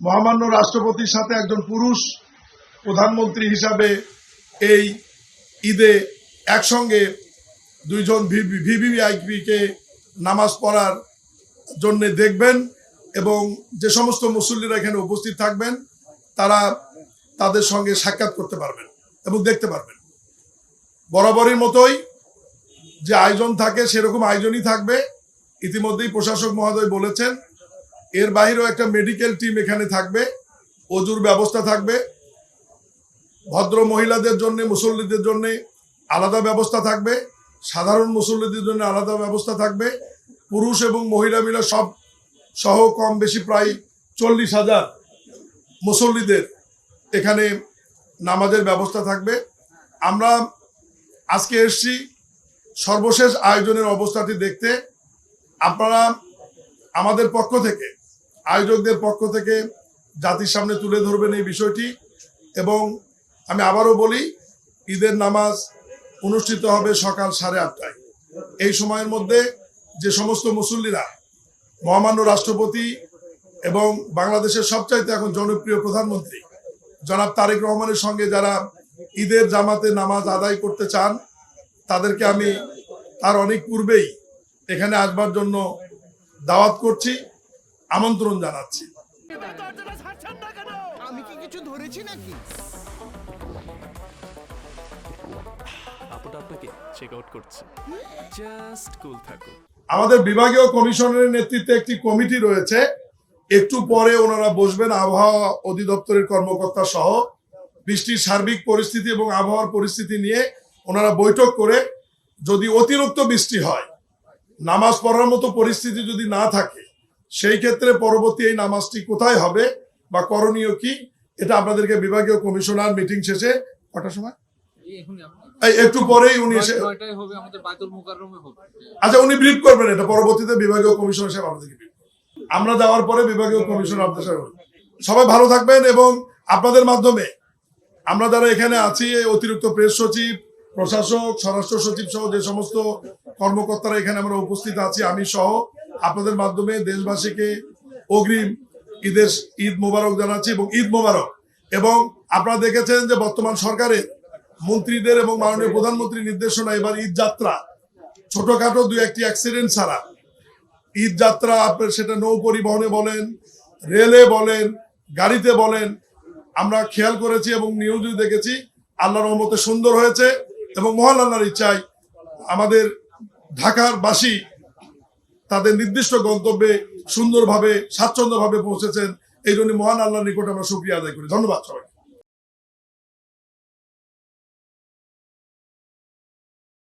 মহামান্য রাষ্ট্রপতির সাথে একজন পুরুষ প্রধানমন্ত্রী হিসাবে এই ঈদে একসঙ্গে দুইজন ভিভিআইপিকে নামাজ পড়ার জন্য দেখবেন এবং যে সমস্ত মুসল্লিরা এখানে উপস্থিত থাকবেন তারা তাদের সঙ্গে সাক্ষাৎ করতে পারবেন এবং দেখতে পারবেন। বরাবরের মতোই যে আয়োজন থাকে সেরকম আয়োজনই থাকবে। ইতিমধ্যেই প্রশাসক মহোদয় বলেছেন এর বাইরেও একটা মেডিকেল টিম এখানে থাকবে, অজুর ব্যবস্থা থাকবে, ভদ্র মহিলাদের জন্য মুসল্লিদের জন্য আলাদা ব্যবস্থা থাকবে, সাধারণ মুসল্লিদের জন্য আলাদা ব্যবস্থা থাকবে। পুরুষ এবং মহিলা মিলে সব সহ কম বেশি প্রায় 40,000 মুসল্লিদের এখানে নামাজের ব্যবস্থা থাকবে। আমরা আজকে এসেছি সর্বশেষ আয়োজনের অবস্থাটি দেখতে। আপনারা আমাদের পক্ষ থেকে, আয়োজকদের পক্ষ থেকে জাতির সামনে তুলে ধরবেন এই বিষয়টি। এবং আমি আবারও বলি, ঈদের নামাজ অনুষ্ঠিত হবে সকাল 8:30টায়। এই সময়ের মধ্যে যে সমস্ত মুসল্লিরা মহামান্য রাষ্ট্রপতি এবং বাংলাদেশের সবচাইতে এখন জনপ্রিয় প্রধানমন্ত্রী জনাব তারেক রহমানের সঙ্গে যারা ঈদের জামাতে নামাজ আদায় করতে চান তাদেরকে আমি তার অনেক পূর্বেই এখানে আসবার জন্য দাওয়াত করছি, আমন্ত্রণ জানাচ্ছি। আমি কি কিছু ধরেছি নাকি? আপুটা আপনাকে চেক আউট করছে, জাস্ট কুল থাকুন। আমাদের বিভাগীয় কমিশনের নেতৃত্বে একটি কমিটি রয়েছে, একটু পরে ওনারা বসবেন আবহাওয়া অধিদপ্তরের কর্মকর্তা সহ বৃষ্টির সার্বিক পরিস্থিতি এবং আবহাওয়ার পরিস্থিতি নিয়ে ওনারা বৈঠক করে যদি অতিরিক্ত বৃষ্টি হয়, নামাজ পড়ার মতো পরিস্থিতি যদি না থাকে, সেই ক্ষেত্রে পরবর্তী এই নামাজটি কোথায় হবে বা করণীয় কি, এটা আপনাদেরকে বিভাগীয় কমিশনার মিটিং শেষে কটার সময় একটু পরেই উনি এসে আচ্ছা উনি ব্রিফ করবেন, এটা পরবর্তীতে বিভাগীয় কমিশনার সাহেব আপনাদেরকে আমরা যাওয়ার পরে বিভাগীয় কমিশনার আপনাদের সাহেব। সবাই ভালো থাকবেন এবং আপনাদের মাধ্যমে আমরা যারা এখানে আছি, অতিরিক্ত প্রেস সচিব, প্রশাসক, স্বরাষ্ট্র সচিব সহ যে সমস্ত কর্মকর্তারা এখানে আমরা উপস্থিত আছি, আমি সহ আপনাদের মাধ্যমে দেশবাসীকে অগ্রিম ঈদ মোবারক জানাচ্ছি এবং ঈদ মোবারক। এবং আপনারা দেখেছেন যে বর্তমান সরকারের মন্ত্রীদের এবং মাননীয় প্রধানমন্ত্রীর নির্দেশনা এবার ঈদ যাত্রা ছোটখাটো 2-1টি অ্যাক্সিডেন্ট ছাড়া ঈদ যাত্রা, আপনার সেটা নৌ পরিবহনে বলেন, রেলে বলেন, গাড়িতে বলেন, আমরা খেয়াল করেছি এবং নিউজে দেখেছি আল্লাহর রহমতে সুন্দর হয়েছে। এবং মহান আল্লাহর ইচ্ছায় আমাদের ঢাকার বাসী তাদের নির্দিষ্ট গন্তব্যে সুন্দরভাবে স্বাচ্ছন্দ্যভাবে পৌঁছেছেন। এই জন্য মহান আল্লাহর নিকট আমরা শুকরিয়া আদায় করি। ধন্যবাদ সবাই।